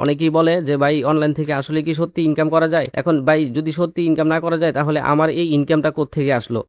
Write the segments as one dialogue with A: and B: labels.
A: অনেকেই বলে যে ভাই অনলাইন থেকে আসলে কি সত্যি ইনকাম করা যায়। এখন ভাই যদি সত্যি ইনকাম না করা যায় তাহলে আমার এই ইনকামটা কোত্থেকে আসলো?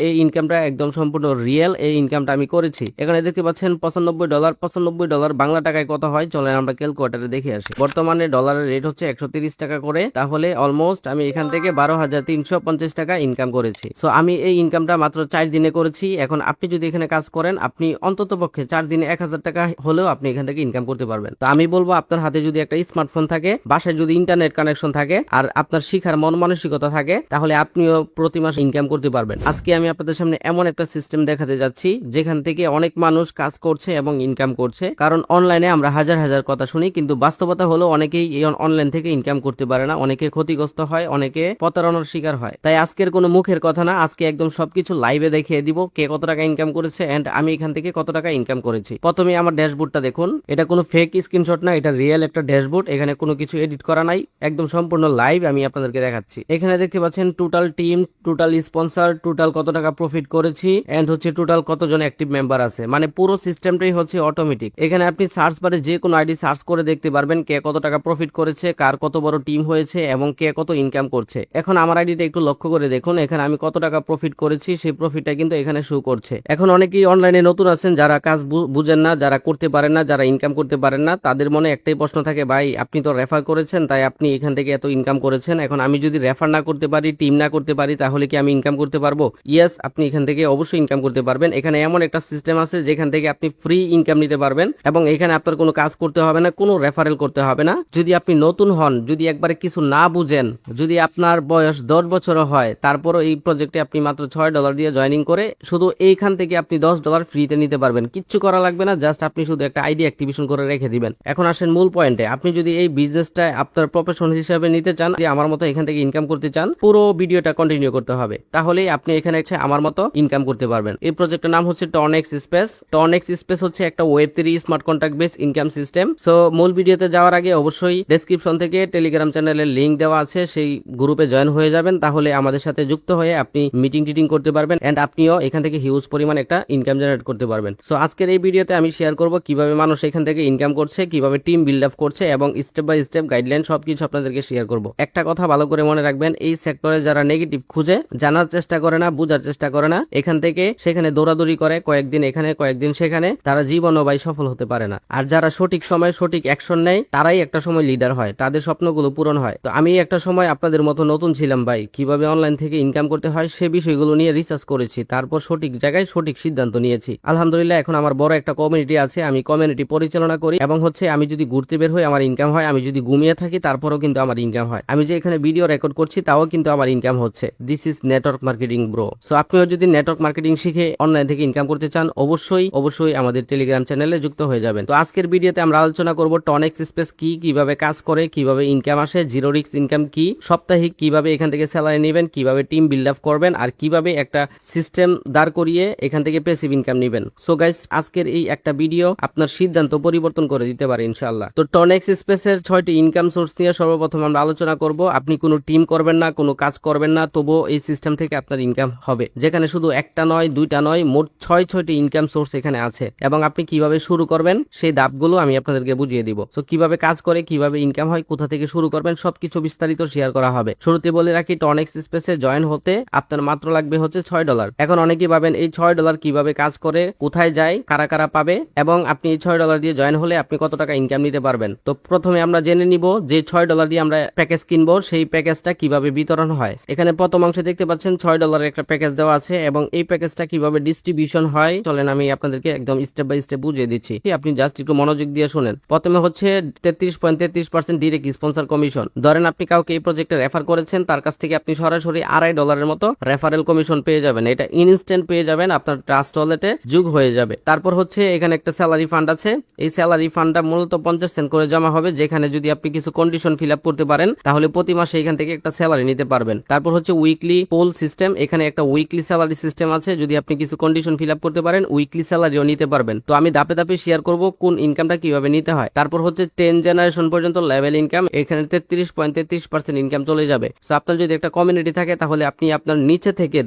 A: এই ইনকামটা একদম সম্পূর্ণ রিয়েল, এই ইনকামটা আমি করেছি। এখানে দেখতে পাচ্ছেন $95। $95 বাংলা টাকায় কত হয় চলেন আমরা ক্যালকুলেটরে দেখে আসি। বর্তমানে ডলারের রেট হচ্ছে 130 টাকা করে, তাহলে অলমোস্ট আমি এখান থেকে 12,350 টাকা ইনকাম করেছি। সো আমি এই ইনকামটা মাত্র 4 দিনে করেছি। এখন আপনি যদি এখানে কাজ করেন, আপনি অন্তত পক্ষে 4 দিনে 1,000 টাকা হলেও আপনি এখান থেকে ইনকাম করতে পারবেন। তো আমি বলবো আপনার হাতে যদি একটা স্মার্টফোন থাকে, বাসায় যদি ইন্টারনেট কানেকশন থাকে, আর আপনার শিখার মন মানসিকতা থাকে, তাহলে আপনিও প্রতি মাসে ইনকাম করতে পারবেন। আজকে আমি আপনাদের সামনে এমন একটা সিস্টেম দেখাতে যাচ্ছি যেখান থেকে অনেক মানুষ কাজ করছে এবং ইনকাম করছে। কারণ অনলাইনে আমরা হাজার হাজার কথা শুনি, কিন্তু বাস্তবতা হলো অনেকেই এই অনলাইন থেকে ইনকাম করতে পারে না, অনেকে ক্ষতিগ্রস্ত হয়, অনেকে প্রতারণার শিকার হয়। তাই আজকের কোনো মুখের কথা না, আজকে একদম সবকিছু লাইভে দেখিয়ে দিব কে কত টাকা ইনকাম করেছে এন্ড আমি এখান থেকে কত টাকা ইনকাম করেছি। প্রথমে আমার ড্যাশবোর্ডটা দেখুন, এটা কোনো ফেক স্ক্রিনশট না, এটা রিয়েল একটা ড্যাশবোর্ড। এখানে কোনো কিছু এডিট করা নাই, একদম সম্পূর্ণ লাইভ আমি আপনাদেরকে দেখাচ্ছি। এখানে দেখতে পাচ্ছেন total team, total sponsor, total কত টাকা প্রফিট করেছি এন্ড হচ্ছে টোটাল কতজন অ্যাক্টিভ মেম্বার আছে। মানে পুরো সিস্টেমটাই হচ্ছে অটোমেটিক। এখানে আপনি সার্চ বারে যে কোনো আইডি সার্চ করে দেখতে পারবেন কে কত টাকা প্রফিট করেছে, কার কত বড় টিম হয়েছে এবং কে কত ইনকাম করছে। এখন আমার আইডিটা একটু লক্ষ্য করে দেখুন, এখানে আমি কত টাকা প্রফিট করেছি সেই প্রফিটটা কিন্তু এখানে শো করছে। এখন অনেকেই অনলাইনে নতুন আছেন, যারা কাজ বুঝেন না, যারা করতে পারেন না, যারা ইনকাম করতে পারেন না, তাদের মনে একটাই প্রশ্ন থাকে, ভাই আপনি তো রেফার করেছেন তাই আপনি এখান থেকে এত ইনকাম করেছেন, এখন আমি যদি রেফার না করতে পারি, টিম না করতে পারি, তাহলে কি আমি ইনকাম করতে পারবো? ইয়েস, আপনি এখান থেকে অবশ্যই ইনকাম করতে পারবেন। এখানে এমন একটা সিস্টেম আছে যেখান থেকে আপনি ফ্রি ইনকাম নিতে পারবেন এবং এখানে আপনার কোনো কাজ করতে হবে না, কোনো রেফারেল করতে হবে না। যদি আপনি নতুন হন, যদি একবারে কিছু না বুঝেন, যদি আপনার বয়স 10 বছরও হয়, তারপরও এই প্রজেক্টে আপনি মাত্র $6 দিয়ে জয়েনিং করে শুধু এইখান থেকে আপনি $10 ফ্রিতে নিতে পারবেন। কিচ্ছু করা লাগবে না, জাস্ট আপনি শুধু একটা আইডি অ্যাক্টিভেশন করে রেখে দিবেন। এখন আসেন মূল পয়েন্টে। আপনি যদি এই বিজনেসটা আপনার প্রফেশন হিসেবে নিতে চান, আমার মতো এখান থেকে ইনকাম করতে চান, পুরো ভিডিওটা কন্টিনিউ করতে হবে, তাহলেই আপনি এখানে আমার মতো ইনকাম করতে পারবেন। এই প্রজেক্টের নাম হচ্ছে টনেক্স স্পেস। টনেক্স স্পেস হচ্ছে একটা web3 smart contract base income system. So মূল ভিডিওতে যাওয়ার আগে অবশ্যই ডেসক্রিপশন থেকে টেলিগ্রাম চ্যানেলের লিংক দেওয়া আছে, সেই গ্রুপে জয়েন হয়ে যাবেন, তাহলে আমাদের সাথে যুক্ত হয়ে আপনি মিটিং টিটিং করতে পারবেন এন্ড আপনিও এখান থেকে হিউজ পরিমাণ একটা ইনকাম জেনারেট করতে পারবেন। সো আজকের এই ভিডিওতে আমি শেয়ার করব কিভাবে মানুষ এখান থেকে ইনকাম করছে, কিভাবে টিম বিল্ড আপ করছে এবং স্টেপ বাই স্টেপ গাইডলাইন সবকিছু আপনাদেরকে শেয়ার করব। একটা কথা ভালো করে মনে রাখবেন, এই সেক্টরে যারা নেগেটিভ খুঁজে, জানার চেষ্টা করে না, বুঝার চেষ্টা করে না, এখান থেকে সেখানে দৌড়াদৌড়ি করে, কয়েকদিন এখানে কয়েকদিন সেখানে, তারা জীবনও ভাই সফল হতে পারে না। আর যারা সঠিক সময় সঠিক অ্যাকশন নেয়, তারাই একটা সময় লিডার হয়, তাদের স্বপ্নগুলো পূরণ হয়। তো আমি একটা সময় আপনাদের মতো নতুন ছিলাম ভাই, কিভাবে অনলাইন থেকে ইনকাম করতে হয় সে বিষয়গুলো নিয়ে রিসার্চ করেছি, তারপর সঠিক জায়গায় সঠিক সিদ্ধান্ত নিয়েছি। আলহামদুলিল্লাহ এখন আমার বড় একটা কমিউনিটি আছে, আমি কমিউনিটি পরিচালনা করি এবং হচ্ছে আমি যদি ঘুরতে বের হই আমার ইনকাম হয়, আমি যদি ঘুমিয়ে থাকি তারপরেও কিন্তু আমার ইনকাম হয়, আমি যে এখানে ভিডিও রেকর্ড করছি তাও কিন্তু আমার ইনকাম হচ্ছে। This is network marketing bro. So আপনিও যদি নেটওয়ার্ক মার্কেটিং শিখে অনলাইন থেকে ইনকাম করতে চান, অবশ্যই আমাদের টেলিগ্রাম চ্যানেলে যুক্ত হয়ে যাবেন। তো আজকের ভিডিওতে আমরা আলোচনা করব টনেক্স স্পেস কি, কিভাবে কাজ করে, কিভাবে ইনকাম আসে, জিরো রিস্ক ইনকাম কি, সাপ্তাহিক কিভাবে এখান থেকে স্যালারি নেবেন, কিভাবে টিম বিল্ড আপ করবেন আর কিভাবে একটা সিস্টেম দাঁড় করিয়ে এখান থেকে প্যাসিভ ইনকাম নেবেন। সো গাইস, আজকের এই একটা ভিডিও আপনার সিদ্ধান্ত পরিবর্তন করে দিতে পারে ইনশাআল্লাহ। তো টনেক্স স্পেসের 6টি ইনকাম সোর্স নিয়ে সর্বপ্রথম আমরা আলোচনা করব। আপনি কোনো টিম করবেন না, কোনো কাজ করবেন না, তবুও এই সিস্টেম থেকে আপনার ইনকাম হবে, যেখানে শুধু একটা নয়, দুইটা নয়, মোট 6টি ইনকাম সোর্স এখানে আছে এবং আপনি কিভাবে শুরু করবেন সেই ধাপগুলো আমি আপনাদেরকে বুঝিয়ে দিব। সো কিভাবে কাজ করে, কিভাবে ইনকাম হয়, কোথা থেকে শুরু করবেন, সবকিছু বিস্তারিত শেয়ার করা হবে। শুরুতে বলে রাখি, টনেক্স স্পেসে জয়েন হতে আপনার মাত্র লাগবে হচ্ছে $6। এখন অনেকেই ভাবেন এই $6 কিভাবে কাজ করে, কোথায় যায়, কারা কারা পাবে এবং আপনি এই $6 দিয়ে জয়েন হলে আপনি কত টাকা ইনকাম নিতে পারবেন। তো প্রথমে আমরা জেনে নিব যে $6 দিয়ে আমরা প্যাকেজ কিনবো, সেই প্যাকেজটা কিভাবে বিতরণ হয়। এখানে প্রথম অংশে দেখতে পাচ্ছেন $6 একটা প্যাকেজ দেওয়া আছে এবং এই প্যাকেজটা কিভাবে ডিস্ট্রিবিউশন হয় চলেন আমি আপনাদেরকে একদম স্টেপ বাই স্টেপ বুঝিয়ে দিচ্ছি, আপনি জাস্ট একটু মনোযোগ দিয়ে শুনেন। প্রথমে হচ্ছে 33.33% ডিরেক্ট স্পন্সর কমিশন। ধরেন আপনি কাউকে এই প্রজেক্টে রেফার করেছেন, তার কাছ থেকে আপনি সরাসরি $2.5 মতো রেফারেল কমিশন পেয়ে যাবেন। এটা ইনস্ট্যান্ট পেয়ে যাবেন, আপনার ট্রাস্ট ওয়ালেটে যোগ হয়ে যাবে। তারপর হচ্ছে এখানে একটা স্যালারি ফান্ড আছে, এই স্যালারি ফান্ডটা মূলত 50 সেন্ট করে জমা হবে, যেখানে যদি আপনি কিছু কন্ডিশন ফিল আপ করতে পারেন তাহলে প্রতি মাসে এখান থেকে একটা স্যালারি নিতে পারবেন। তারপর হচ্ছে উইকলি পোল সিস্টেম, এখানে একটা উইকলি স্যালারি সিস্টেম আছে, যদি আপনি কিছু কন্ডিশন ফিল আপ করতে পারেন উইকলি স্যালারিও নিতে পারবেন। তো আমি ধাপে ধাপে শেয়ার করব কোন ইনকামটা কিভাবে নিতে হয়। তারপর হচ্ছে 10 জেনারেশন পর্যন্ত লেভেল ইনকাম, এখানে 33.33% ইনকাম চলে যাবে। সো আপনার যদি একটা কমিউনিটি থাকে তাহলে আপনি আপনার নিচে থেকে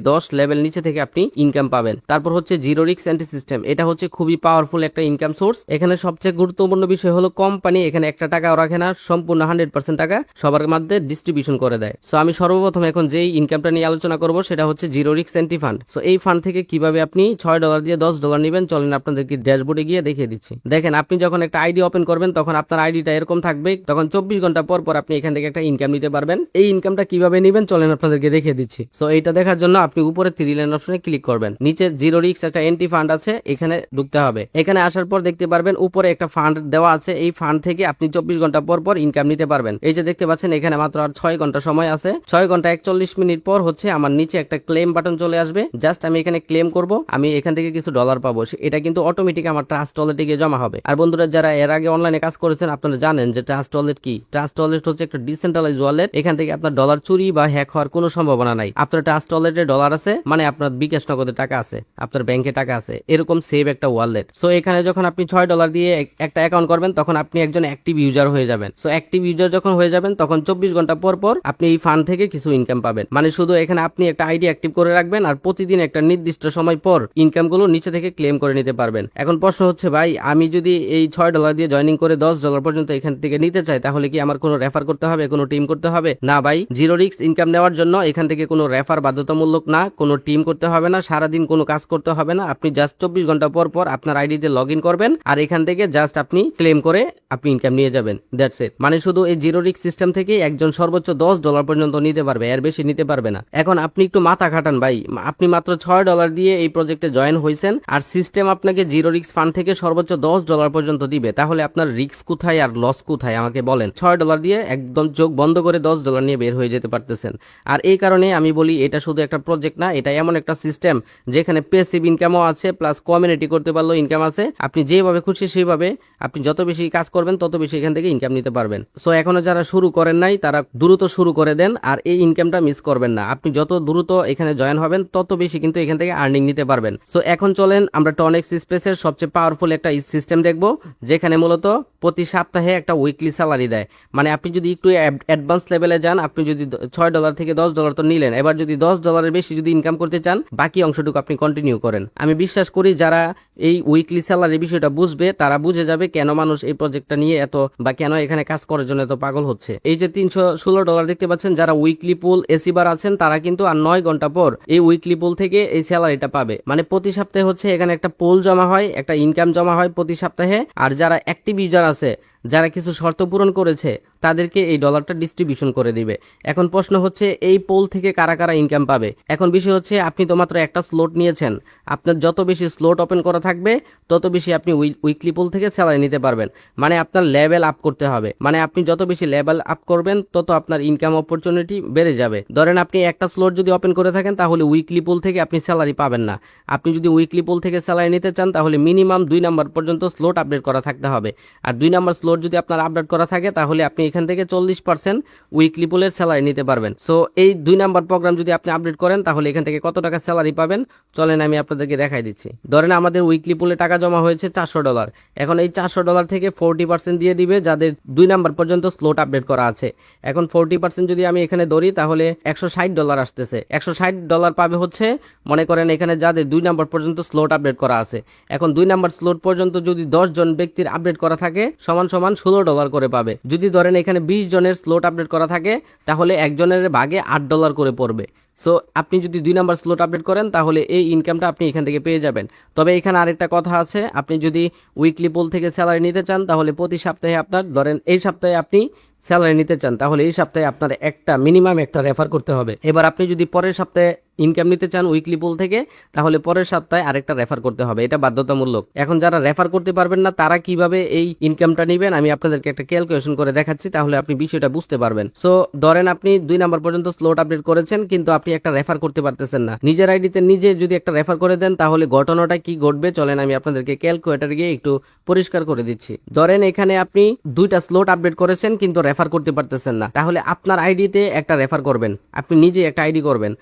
A: 10 লেভেল নিচে থেকে আপনি ইনকাম পাবেন। তারপর হচ্ছে জিরো রিস্ক অ্যান্টি সিস্টেম, এটা হচ্ছে খুবই পাওয়ারফুল একটা ইনকাম সোর্স। এখানে সবচেয়ে গুরুত্বপূর্ণ বিষয় হলো কোম্পানি এখানে একটা টাকাও রাখে না, সম্পূর্ণ 100% টাকা সবার মধ্যে ডিস্ট্রিবিউশন করে দেয়। সো আমি সর্বপ্রথম এখন যেই ইনকামটা নিয়ে আলোচনা করব সেটা হচ্ছে zero risk anti fund. So এই ফান্ড থেকে কিভাবে আপনি $6 দিয়ে $10 নেবেন, চলেন আপনাদেরকে ড্যাশবোর্ডে গিয়ে দেখিয়ে দিচ্ছি। দেখেন, আপনি যখন একটা আইডি ওপেন করবেন তখন আপনার আইডিটা এরকম থাকবে, তখন 24 ঘন্টা পর পর আপনি এখান থেকে একটা ইনকাম নিতে পারবেন। এই ইনকামটা কিভাবে নেবেন চলেন আপনাদেরকে দেখিয়ে দিচ্ছি। সো এইটা দেখার জন্য আপনি উপরে 3 লাইন অপশনে ক্লিক করবেন, নিচে জিরো রিস্ক একটা এন্ট্রি ফান্ড আছে, এখানে ঢুকতে হবে। এখানে আসার পর দেখতে পারবেন উপরে একটা ফান্ড দেওয়া আছে, এই ফান্ড থেকে আপনি 24 ঘন্টা পর পর ইনকাম নিতে পারবেন। এই যে দেখতে পাচ্ছেন এখানে মাত্র আর 6 ঘন্টা সময় আছে। 6 ঘন্টা 41 মিনিট পর হচ্ছে আমার নিচে একটা ক্লেম বাটন চলে আসবে, জাস্ট আমি এখানে ক্লেম করব, আমি এখান থেকে কিছু ডলার পাবো। এটা কিন্তু অটোমেটিক আমার ট্রাস্ট ওয়ালেটে গিয়ে জমা হবে। আর বন্ধুরা যারা এর আগে অনলাইনে কাজ করেছেন আপনারা জানেন যে ট্রাস্ট ওয়ালেট কি। ট্রাস্ট ওয়ালেট হচ্ছে একটা ডিসেন্ট্রালাইজ ওয়ালেট, এখান থেকে আপনার ডলার চুরি বা হ্যাক হওয়ার কোনো সম্ভাবনা নাই। আপনার ট্রাস্ট ওয়ালেটে ডলার আছে মানে আপনার বিকাশ নগদে টাকা আছে, আপনার ব্যাংকে টাকা আছে, এরকম সেভ একটা ওয়ালেট। সো এখানে যখন আপনি $6 দিয়ে একটা অ্যাকাউন্ট করবেন তখন আপনি একজন অ্যাক্টিভ ইউজার হয়ে যাবেন। সো অ্যাক্টিভ ইউজার যখন হয়ে যাবেন তখন 24 ঘন্টা পর পর আপনি এই ফান্ড থেকে কিছু ইনকাম পাবেন। মানে শুধু এখানে আপনি একটা আইডি অ্যাক্টিভ করে রাখবেন আর প্রতিদিন একটা নির্দিষ্ট সময় পর ইনকামগুলো নিচে থেকে ক্লেম করে নিতে পারবেন। এখন প্রশ্ন হচ্ছে ভাই, আমি যদি এই $6 দিয়ে জয়েনিং করে $10 পর্যন্ত এখান থেকে নিতে চাই তাহলে কি আমার কোনো রেফার করতে হবে, কোনো টিম করতে হবে? না ভাই, জিরো রিস্ক ইনকাম নেওয়ার জন্য এখান থেকে কোনো রেফার বাধ্যতামূলক না, কোনো টিম করতে হবে না, সারাদিন কোনো কাজ করতে হবে না। আপনি জাস্ট 24 ঘন্টা পর পর আপনার আইডিতে লগ ইন করবেন আর এখান থেকে জাস্ট আপনি ক্লেম করে আপনি ইনকাম নিয়ে যাবেন। That's it. মানে শুধু এই জিরো রিস্ক সিস্টেম থেকে একজন সর্বোচ্চ $10 পর্যন্ত নিতে পারবে, এর বেশি নিতে পারবে না। এখন আপনি একটু মাথা খাটান ভাই, আপনি মাত্র $6 দিয়ে এই প্রজেক্টে জয়েন হয়েছেন আর সিস্টেম আপনাকে জিরো রিস্ক ফান্ড থেকে সর্বোচ্চ $10 পর্যন্ত দিবে, তাহলে আপনার রিস্ক কোথায় আর লস কোথায় আমাকে বলেন। $6 দিয়ে একদম চোখ বন্ধ করে $10 নিয়ে বের হয়ে যেতে পারতেছেন। আর এই কারণে আমি বলি এটা শুধু একটা প্রজেক্ট না, এটা এমন একটা সিস্টেম যেখানে পেসিভ ইনকামও আছে প্লাস কমিউনিটি করতে পারলেও ইনকাম আছে। আপনি যেভাবে খুশি সেভাবে আপনি যত বেশি কাজ করবেন তত বেশি এখান থেকে ইনকাম নিতে পারবেন। সো এখনো যারা শুরু করেন নাই তারা দ্রুত শুরু করে দেন আর এই ইনকামটা মিস করবেন না। আপনি যত দ্রুত এখানে জয়েন হবেন তত বেশি কিন্তু এখান থেকে আর্নিং নিতে পারবেন। সো এখন চলেন আমরা টনেক্স স্পেসের সবচেয়ে পাওয়ারফুল একটা সিস্টেম দেখব, যেখানে মূলত প্রতি সপ্তাহে একটা উইকলি স্যালারি দেয়। মানে আপনি যদি একটু অ্যাডভান্স লেভেলে যান, আপনি যদি $6 থেকে $10 তো নিলেন, এবার যদি $10 বেশি যদি ইনকাম করতে চান বাকি অংশটুকু আপনি কন্টিনিউ করেন। আমি বিশ্বাস করি যারা এই উইকলি স্যালারি বিষয়টা বুঝবে তারা বুঝে যাবে কেন মানুষ এই প্রজেক্টটা নিয়ে এত বা কেন এখানে কাজ করার জন্য এত পাগল হচ্ছে। এই যে $316 দেখতে পাচ্ছেন, যারা উইকলি পুল এসিবার আছেন তারা কিন্তু আর 9 ঘন্টা পর এই উইকলি পুল থেকে এই স্যালারিটা পাবে। মানে প্রতি সপ্তাহে হচ্ছে এখানে একটা পুল জমা হয়, একটা ইনকাম জমা হয় প্রতি সপ্তাহে। আর যারা অ্যাক্টিভ ইউজার আছে, যারা কিছু শর্ত পূরণ করেছে তাদেরকে এই ডলারটা ডিস্ট্রিবিউশন করে দিবে। এখন প্রশ্ন হচ্ছে এই পোল থেকে কারা কারা ইনকাম পাবে। এখন বিষয় হচ্ছে আপনি তো মাত্র একটা স্লট নিয়েছেন, আপনার যত বেশি স্লট ওপেন করা থাকবে তত বেশি আপনি উইকলি পোল থেকে স্যালারি নিতে পারবেন। মানে আপনার লেভেল আপ করতে হবে, মানে আপনি যত বেশি লেভেল আপ করবেন তত আপনার ইনকাম অপরচুনিটি বেড়ে যাবে। ধরেন আপনি একটা স্লট যদি ওপেন করে থাকেন তাহলে উইকলি পোল থেকে আপনি স্যালারি পাবেন না। আপনি যদি উইকলি পোল থেকে স্যালারি নিতে চান তাহলে মিনিমাম 2 নাম্বার পর্যন্ত স্লট আপডেট করা থাকতে হবে। আর 2 নাম্বার স্লট যদি আপনার আপডেট করা থাকে তাহলে আপনি এখান থেকে 40% উইকলি পুলের স্যালারি নিতে পারবেন। সো এই 2 নাম্বার প্রোগ্রাম যদি আপনি আপডেট করেন তাহলে এখান থেকে কত টাকা স্যালারি পাবেন চলেন আমি আপনাদেরকে দেখাই দিচ্ছি। ধরেন আমাদের উইকলি পুলে টাকা জমা হয়েছে $400। এখন এই $400 থেকে 40% দিয়ে দিবে যাদের 2 নাম্বার পর্যন্ত স্লট আপডেট করা আছে। এখন 40% যদি আমি এখানে ধরি তাহলে $160 আসতেছে। $160 পাবে হচ্ছে মনে করেন এখানে যাদের 2 নাম্বার পর্যন্ত স্লট আপডেট করা আছে। এখন 2 নাম্বার স্লট পর্যন্ত যদি 10 জন ব্যক্তির আপডেট করা থাকে সমান সমান $16 করে পাবে। যদি ধরেন এখানে 20 জনের স্লট আপডেট করা থাকে তাহলে একজনের ভাগে $8 করে পড়বে। সো আপনি যদি 2 নাম্বার স্লট আপডেট করেন তাহলে এই ইনকামটা আপনি এখান থেকে পেয়ে যাবেন। তবে এখানে আরেকটা কথা আছে, আপনি যদি উইকলি পুল থেকে স্যালারি নিতে চান তাহলে প্রতি সপ্তাহে আপনার ধরেন এই সপ্তাহে আপনি স্যালারি নিতে চান তাহলে এই সপ্তাহে আপনার একটা মিনিমাম একটা রেফার করতে হবে। এবার আপনি যদি পরের সপ্তাহে ইনকাম নিতে চান উইকলি পুল থেকে তাহলে পরের সপ্তাহে আরেকটা রেফার করতে হবে, এটা বাধ্যতামূলক। এখন যারা রেফার করতে পারবেন না তারা কিভাবে এই ইনকামটা নেবেন আমি আপনাদেরকে একটা ক্যালকুলেশন করে দেখাচ্ছি, তাহলে আপনি বিষয়টা বুঝতে পারবেন। সো ধরেন আপনি 2 নাম্বার পর্যন্ত স্লট আপডেট করেছেন কিন্তু আপনি একটা রেফার করতে পারতেছেন না, নিজের আইডিতে নিজে যদি একটা রেফার করে দেন তাহলে ঘটনাটা কি ঘটবে চলেন আমি আপনাদেরকে ক্যালকুলেটর গিয়ে একটু পরিষ্কার করে দিচ্ছি। ধরেন এখানে আপনি 2টা স্লট আপডেট করেছেন কিন্তু রেফার করতে পারতেছেন না, তাহলে আপনার আইডিতে একটা রেফার করবেন, আপনি নিজে একটা আইডি করবেন।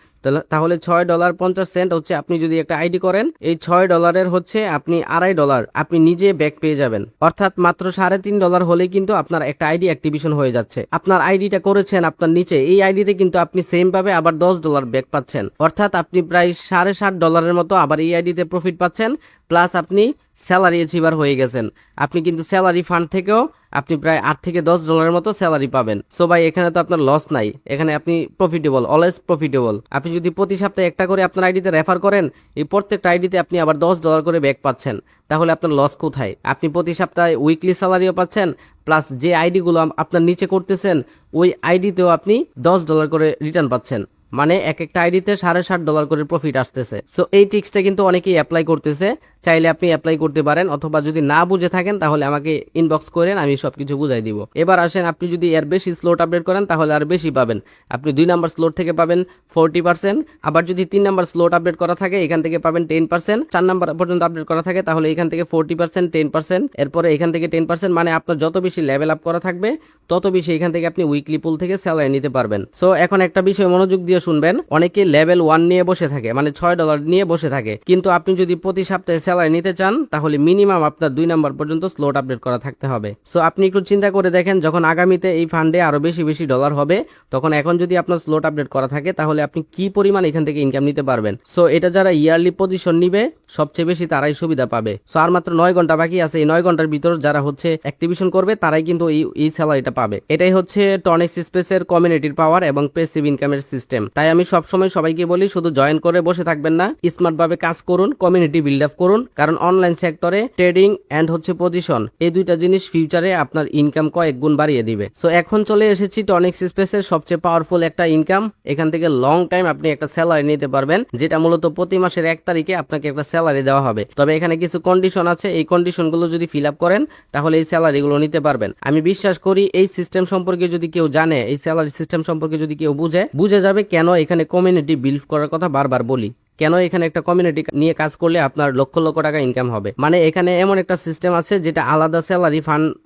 A: তাহলে $6.50 হচ্ছে আপনি যদি একটা আইডি করেন, এই $6 হচ্ছে আপনি $2.5 আপনি নিজে ব্যাক পেয়ে যাবেন। অর্থাৎ মাত্র $3.5 হলে কিন্তু আপনার একটা আইডি অ্যাক্টিভেশন হয়ে যাচ্ছে। আপনার আইডিটা করেছেন আপনার নিচে, এই আইডিতে কিন্তু আপনি সেম ভাবে আবার $10 ব্যাক পাচ্ছেন। অর্থাৎ আপনি প্রায় $7.5 মতো আবার এই আইডিতে প্রফিট পাচ্ছেন, প্লাস আপনি স্যালারি অ্যাচিভার হয়ে গেছেন। আপনি কিন্তু স্যালারি ফান্ড থেকেও আপনি প্রায় $8 থেকে $10 মতো স্যালারি পাবেন। সো ভাই এখানে তো আপনার লস নাই, এখানে আপনি প্রফিটেবল, অলওয়েজ প্রফিটেবল। আপনি যদি প্রতি সপ্তাহে একটা করে আপনার আইডিতে রেফার করেন, এই প্রত্যেকটা আইডিতে আপনি আবার $10 করে ব্যাক পাচ্ছেন, তাহলে আপনার লস কোথায়? আপনি প্রতি সপ্তাহে উইকলি স্যালারিও পাচ্ছেন, প্লাস যে আইডিগুলো আপনার নিচে করতেছেন ওই আইডিতেও আপনি $10 করে রিটার্ন পাচ্ছেন। মানে এক একটা আইডিতে $7.5 করে প্রফিট আসতেছে। সো এই ট্রিক্সটা কিন্তু অনেকেই অ্যাপ্লাই করতেছে, চাইলে আপনি অ্যাপ্লাই করতে পারেন, অথবা যদি না বুঝে থাকেন তাহলে আমাকে ইনবক্স করেন, আমি সবকিছু বুঝাই দিব। এবার আসেন, আপনি যদি এর বেশি স্লট আপডেট করেন তাহলে আর বেশি পাবেন। আপনি 2 নাম্বার স্লট থেকে পাবেন 40%, আবার যদি 3 নাম্বার স্লট আপডেট করা থাকে এখান থেকে পাবেন 10%, 4 নাম্বার পর্যন্ত আপডেট করা থাকে তাহলে এখান থেকে 40%, 10%, এরপরে এখান থেকে 10%। মানে আপনার যত বেশি লেভেল আপ করা থাকবে তত বেশি এখান থেকে আপনি উইকলি পুল থেকে স্যালারি নিতে পারবেন। সো এখন একটা বিষয় মনোযোগ দিয়ে শুনবেন, অনেকে লেভেল 1 নিয়ে বসে থাকে, মানে $6 নিয়ে বসে থাকে, কিন্তু আপনি যদি প্রতি সপ্তাহে স্যালারি নিতে চান তাহলে মিনিমাম আপনার 2 নাম্বার পর্যন্ত স্লট আপডেট করা থাকতে হবে। সো আপনি একটু চিন্তা করে দেখেন, যখন আগামীতে এই ফান্ডে আরো বেশি বেশি ডলার হবে, তখন এখন যদি আপনার স্লট আপডেট করা থাকে তাহলে আপনি কি পরিমাণ এখান থেকে ইনকাম নিতে পারবেন। সো এটা যারা ইয়ারলি পজিশন নিবে সবচেয়ে বেশি তারাই সুবিধা পাবে। সো আর মাত্র 9 ঘন্টা বাকি আছে, এই 9 ঘন্টার ভিতর যারা হচ্ছে অ্যাক্টিভেশন করবে তারাই কিন্তু এই স্যালারিটা পাবে। এটাই হচ্ছে টনিক্স স্পেসের কমিউনিটির পাওয়ার এবং প্যাসিভ ইনকামের সিস্টেম। তাই আমি সবসময় সবাইকে বলি, শুধু জয়েন করে বসে থাকবেন না, স্মার্ট ভাবে কাজ করুন, কমিউনিটি বিল্ড আপ করুন, কারণ অনলাইন সেক্টরে ট্রেডিং এন্ড হচ্ছে পজিশন, এই দুইটা জিনিস ফিউচারে আপনার ইনকাম কয়েক গুণ বাড়িয়ে দিবে। সো এখন চলে এসেছি টনিক্স স্পেসের সবচেয়ে পাওয়ারফুল একটা ইনকাম। এখান থেকে লং টাইম আপনি একটা স্যালারি নিতে পারবেন, যেটা মূলত প্রতি মাসের 1 তারিখে আপনাকে একটা স্যালারি দেওয়া হবে। তবে এখানে কিছু কন্ডিশন আছে, এই কন্ডিশনগুলো যদি ফিল আপ করেন তাহলে এই স্যালারিগুলো নিতে পারবেন। আমি বিশ্বাস করি এই সিস্টেম সম্পর্কে যদি কেউ জানে, এই স্যালারি সিস্টেম সম্পর্কে যদি কেউ বুঝে যাবে কেন এখানে কমিউনিটি বিল্ড করার কথা বারবার বলি, কেন এখানে একটা কমিউনিটি নিয়ে কাজ করলে আপনার লক্ষ লক্ষ টাকা ইনকাম হবে। মানে এখানে এমন একটা সিস্টেম আছে যেটা আলাদা স্যালারি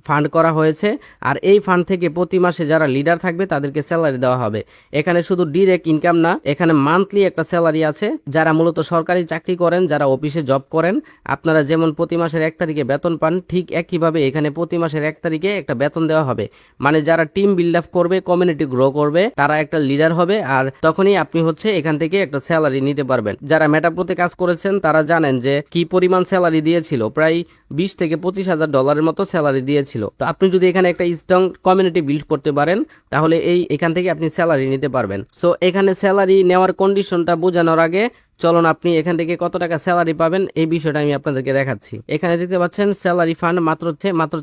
A: ফান্ড করা হয়েছে, আর এই ফান্ড থেকে প্রতি মাসে যারা লিডার থাকবে তাদেরকে স্যালারি দেওয়া হবে। এখানে শুধু ডিরেক্ট ইনকাম না, এখানে মান্থলি একটা স্যালারি আছে। যারা মূলত সরকারি চাকরি করেন, যারা অফিসে জব করেন, আপনারা যেমন প্রতি মাসের 1 তারিখে বেতন পান, ঠিক একইভাবে এখানে প্রতি মাসের 1 তারিখে একটা বেতন দেওয়া হবে। মানে যারা টিম বিল্ড আপ করবে, কমিউনিটি গ্রো করবে, তারা একটা লিডার হবে, আর তখনই আপনি হচ্ছে এখান থেকে একটা স্যালারি নিতে পারবেন। যারা মেটাপ্রোতে কাজ করেছেন তারা জানেন যে কি পরিমাণ স্যালারি দিয়েছিল, প্রায় $20,000 থেকে $25,000 মতো স্যালারি দিয়েছিল। তো আপনি যদি এখানে একটা স্ট্রং কমিউনিটি বিল্ড করতে পারেন তাহলে এখান থেকে আপনি স্যালারি নিতে পারবেন। সো এখানে স্যালারি নেওয়ার কন্ডিশনটা বোঝানোর আগে চলুন আপনি এখান থেকে কত টাকা স্যালারি পাবেন এই বিষয়টা আমি আপনাদেরকে দেখাচ্ছি। এখানে দেখতে পাচ্ছেন স্যালারি ফান্ড মাত্র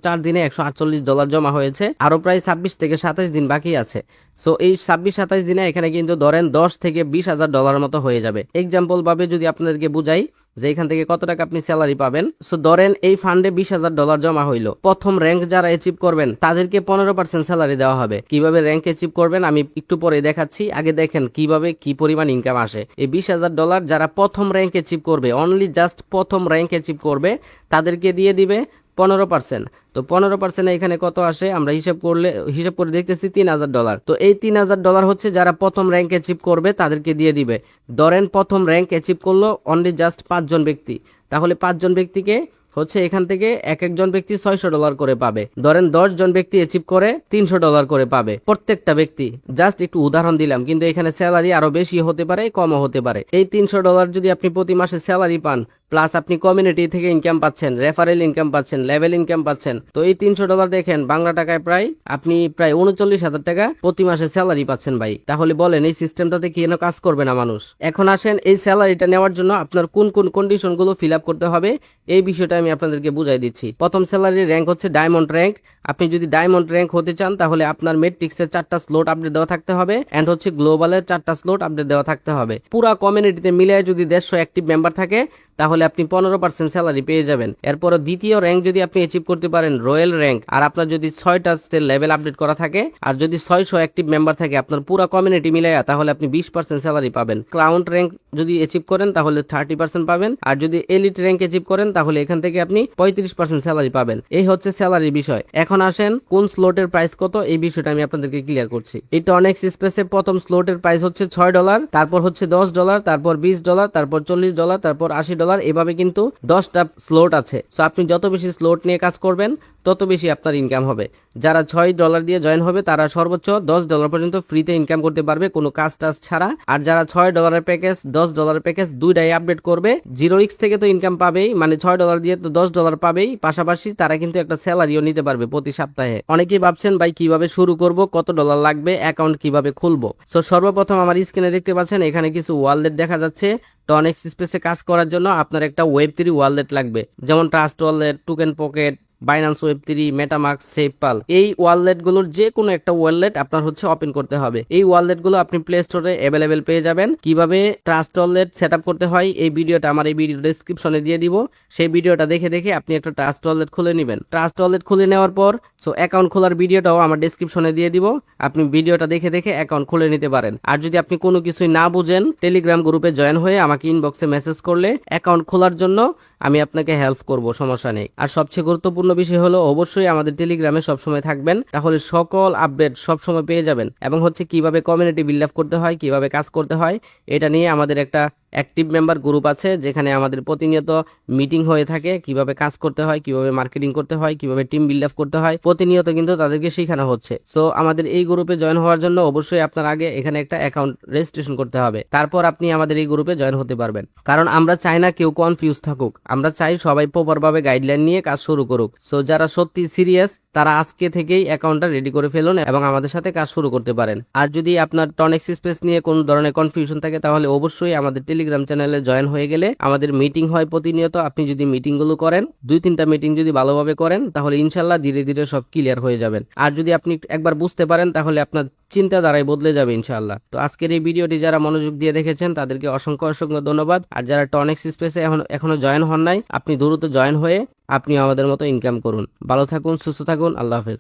A: 4 দিনে $148 জমা হয়েছে, আরো প্রায় 26 থেকে 27 দিন বাকি আছে। সো এই 26-27 দিনে এখানে কিন্তু ধরেন $10,000 থেকে $20,000 মতো হয়ে যাবে। এক্সাম্পল ভাবে যদি আপনাদেরকে বুঝাই যে এখান থেকে কত টাকা আপনি স্যালারি পাবেন। সো ধরেন এই ফান্ডে $20,000 জমা হইলো, প্রথম র্যাঙ্ক যারা অ্যাচিভ করবেন তাদেরকে 15% স্যালারি দেওয়া হবে। কিভাবে র্যাঙ্ক অ্যাচিভ করবেন আমি একটু পরে দেখাচ্ছি, আগে দেখেন কিভাবে কি পরিমাণ ইনকাম আসে। এই $20,000 যারা প্রথম র্যাঙ্ক অ্যাচিভ করবে, অনলি জাস্ট প্রথম র্যাঙ্ক অ্যাচিভ করবে, তাদেরকে দিয়ে দিবে 15%। তো 15% এখানে কত আসে আমরা হিসাব করে দেখতেছি $3,000। তো এই $3,000 হচ্ছে যারা প্রথম র্যাঙ্ক অ্যাচিভ করবে তাদেরকে দিয়ে দিবে। ধরেন প্রথম র্যাঙ্ক অ্যাচিভ করলো অনলি জাস্ট 5 জন ব্যক্তি, তাহলে 5 জন ব্যক্তিকে হচ্ছে এখান থেকে একজন ব্যক্তি $600 করে পাবে। ধরেন 10 জন ব্যক্তি অ্যাচিভ করে $300 করে পাবে প্রত্যেকটা ব্যক্তি। জাস্ট একটু উদাহরণ দিলাম, কিন্তু এখানে স্যালারি আরো বেশি হতে পারে, কমও হতে পারে। এই $300 যদি আপনি প্রতি মাসে স্যালারি পান, প্লাস আপনি কমিউনিটি থেকে ইনকাম পাচ্ছেন, রেফারেল ইনকাম পাচ্ছেন, লেভেল ইনকাম পাচ্ছেন, তো এই $300 দেখেন বাংলা টাকায় আপনি প্রায় 39,000 টাকা প্রতি মাসে স্যালারি পাচ্ছেন ভাই। তাহলে বলেন এই সিস্টেমটাতে কেন কাজ করবে না মানুষ? এখন আসেন এই স্যালারিটা নেওয়ার জন্য আপনার কোন কোন কন্ডিশন গুলো ফিল আপ করতে হবে এই বিষয়টা আমি আপনাদেরকে বুঝাই দিচ্ছি। প্রথম স্যালারির র্যাঙ্ক হচ্ছে ডায়মন্ড র্যাঙ্ক। আপনি যদি ডায়মন্ড র্যাঙ্ক হতে চান তাহলে আপনার মেট্রিক্সের 4টা স্লট আপডেট দেওয়া থাকতে হবে, এন্ড হচ্ছে গ্লোবালের 4টা স্লট আপডেট দেওয়া থাকতে হবে। পুরা কমিউনিটিতে মিলিয়ে যদি 150 অ্যাক্টিভ মেম্বার থাকে তাহলে আপনি 15% স্যালারি পেয়ে যাবেন। এরপর দ্বিতীয় র্যাঙ্ক যদি আপনি অ্যাচিভ করতে পারেন রয়্যাল র্যাঙ্ক, আর আপনার যদি 6টা লেভেল আপডেট করা থাকে আর যদি 600 অ্যাক্টিভ মেম্বার থাকে আপনার পুরো কমিউনিটি মিলাইয়া, তাহলে আপনি 20% স্যালারি পাবেন। ক্রাউন র্যাঙ্ক যদি অ্যাচিভ করেন তাহলে 30% পাবেন, আর যদি এলিট র্যাঙ্ক অ্যাচিভ করেন তাহলে এখান থেকে আপনি 35% স্যালারি পাবেন। এই হচ্ছে স্যালারির বিষয়। এখন আসেন কোন স্লটের প্রাইস কত, এই বিষয়টা আমি আপনাদেরকে ক্লিয়ার করছি। এই টনেক্স স্পেসে প্রথম স্লটের প্রাইস হচ্ছে $6, তারপর হচ্ছে $10, তারপর $20, তারপর $40, তারপর $80, এভাবে কিন্তু 10টা স্লট আছে। সো আপনি যত বেশি স্লট নিয়ে কাজ করবেন তত বেশি আপনার ইনকাম হবে। যারা $6 দিয়ে জয়েন হবে তারা সর্বোচ্চ $10 পর্যন্ত ফ্রিতে ইনকাম করতে পারবে কোনো কাজ টাজ ছাড়া। আর যারা $6 প্যাকেজ, $10 প্যাকেজ দুইটাই আপডেট করবে, 0x থেকে তো ইনকাম পাবেই, মানে $6 দিয়ে তো $10 পাবেই, পাশাপাশি তারা কিন্তু একটা স্যালারিও নিতে পারবে প্রতি সপ্তাহে। অনেকেই ভাবছেন ভাই কিভাবে শুরু করব, কত ডলার লাগবে, অ্যাকাউন্ট কিভাবে খুলবো। সো সর্বপ্রথম আমার স্ক্রিনে দেখতে পাচ্ছেন এখানে কিছু ওয়ালেট দেখা যাচ্ছে। টনেক্স স্পেসে কাজ করার জন্য আপনার একটা Web3 ওয়ালেট লাগবে, যেমন Trust Wallet, Token Pocket, Binance Web3, MetaMask, SafePal. এই ওয়ালেট গুলোর যে কোনো একটা ওয়ালেট আপনার হচ্ছে ওপেন করতে হবে। এই ওয়ালেট গুলো আপনি প্লে স্টোরে অ্যাভেলেবেল পেয়ে যাবেন। কিভাবে ট্রাস্ট ওয়ালেট সেট আপ করতে হয় এই ভিডিওটা আমার এই ভিডিও ডেসক্রিপশনে দিয়ে দিব। সেই ভিডিওটা দেখে দেখে আপনি একটা ট্রাস্ট ওয়ালেট খুলে নেবেন। ট্রাস্ট ওয়ালেট খুলে নেওয়ার পর অ্যাকাউন্ট খোলার ভিডিওটাও আমার ডেসক্রিপশনে দিয়ে দিব, আপনি ভিডিওটা দেখে দেখে অ্যাকাউন্ট খুলে নিতে পারেন। আর যদি আপনি কোনো কিছুই না বুঝেন টেলিগ্রাম গ্রুপে জয়েন হয়ে আমাকে ইনবক্সে মেসেজ করলে অ্যাকাউন্ট খোলার জন্য আমি আপনাকে হেল্প করব, সমস্যা নেই। আর সবচেয়ে গুরুত্বপূর্ণ বিষয় হলো অবশ্যই আমাদের টেলিগ্রামে সবসময় থাকবেন, তাহলে সকল আপডেট সবসময় পেয়ে যাবেন। এবং হচ্ছে কিভাবে কমিউনিটি বিল্ড আপ করতে হয়, কিভাবে কাজ করতে হয়, এটা নিয়ে আমাদের একটা অ্যাক্টিভ মেম্বার গ্রুপ আছে যেখানে আমাদের প্রতিনিয়ত মিটিং হয়ে থাকে, কিভাবে কাজ করতে হয়, কিভাবে মার্কেটিং করতে হয়, কিভাবে টিম বিল্ড আপ করতে হয়, প্রতিনিয়ত কিন্তু তাদেরকে শেখানো হচ্ছে। সো আমাদের এই গ্রুপে জয়েন হওয়ার জন্য অবশ্যই আপনার আগে এখানে একটা অ্যাকাউন্ট রেজিস্ট্রেশন করতে হবে, তারপর আপনি আমাদের এই গ্রুপে জয়েন হতে পারবেন। কারণ আমরা চাই না কেউ কনফিউজ থাকুক, আমরা চাই সবাই প্রপারভাবে গাইডলাইন নিয়ে কাজ শুরু করুক। সো যারা সত্যি সিরিয়াস তারা আজকে থেকেই অ্যাকাউন্টটা রেডি করে ফেলুন এবং আমাদের সাথে কাজ শুরু করতে পারেন। আর যদি আপনার টনেক্স স্পেস নিয়ে কোনো ধরনের কনফিউশন থাকে তাহলে অবশ্যই আমাদের টেলিগ্রাম চ্যানেলে জয়েন হয়ে গেলে আমাদের মিটিং হয় প্রতিনিয়ত। আপনি যদি মিটিং গুলো করেন, 2-3টা মিটিং যদি ভালোভাবে করেন তাহলে ইনশাল্লাহ ধীরে ধীরে সব ক্লিয়ার হয়ে যাবেন। আর যদি আপনি একবার বুঝতে পারেন তাহলে আপনার চিন্তাধারাই বদলে যাবে ইনশাল্লাহ। তো আজকের এই ভিডিওটি যারা মনোযোগ দিয়ে দেখেছেন তাদেরকে অসংখ্য অসংখ্য ধন্যবাদ। আর যারা টনেক্স স্পেসে এখনো জয়েন হন নাই, আপনি দ্রুত জয়েন হয়ে আপনি আমাদের মতো ইনকাম করুন। ভালো থাকুন, সুস্থ থাকুন, আল্লাহ হাফেজ।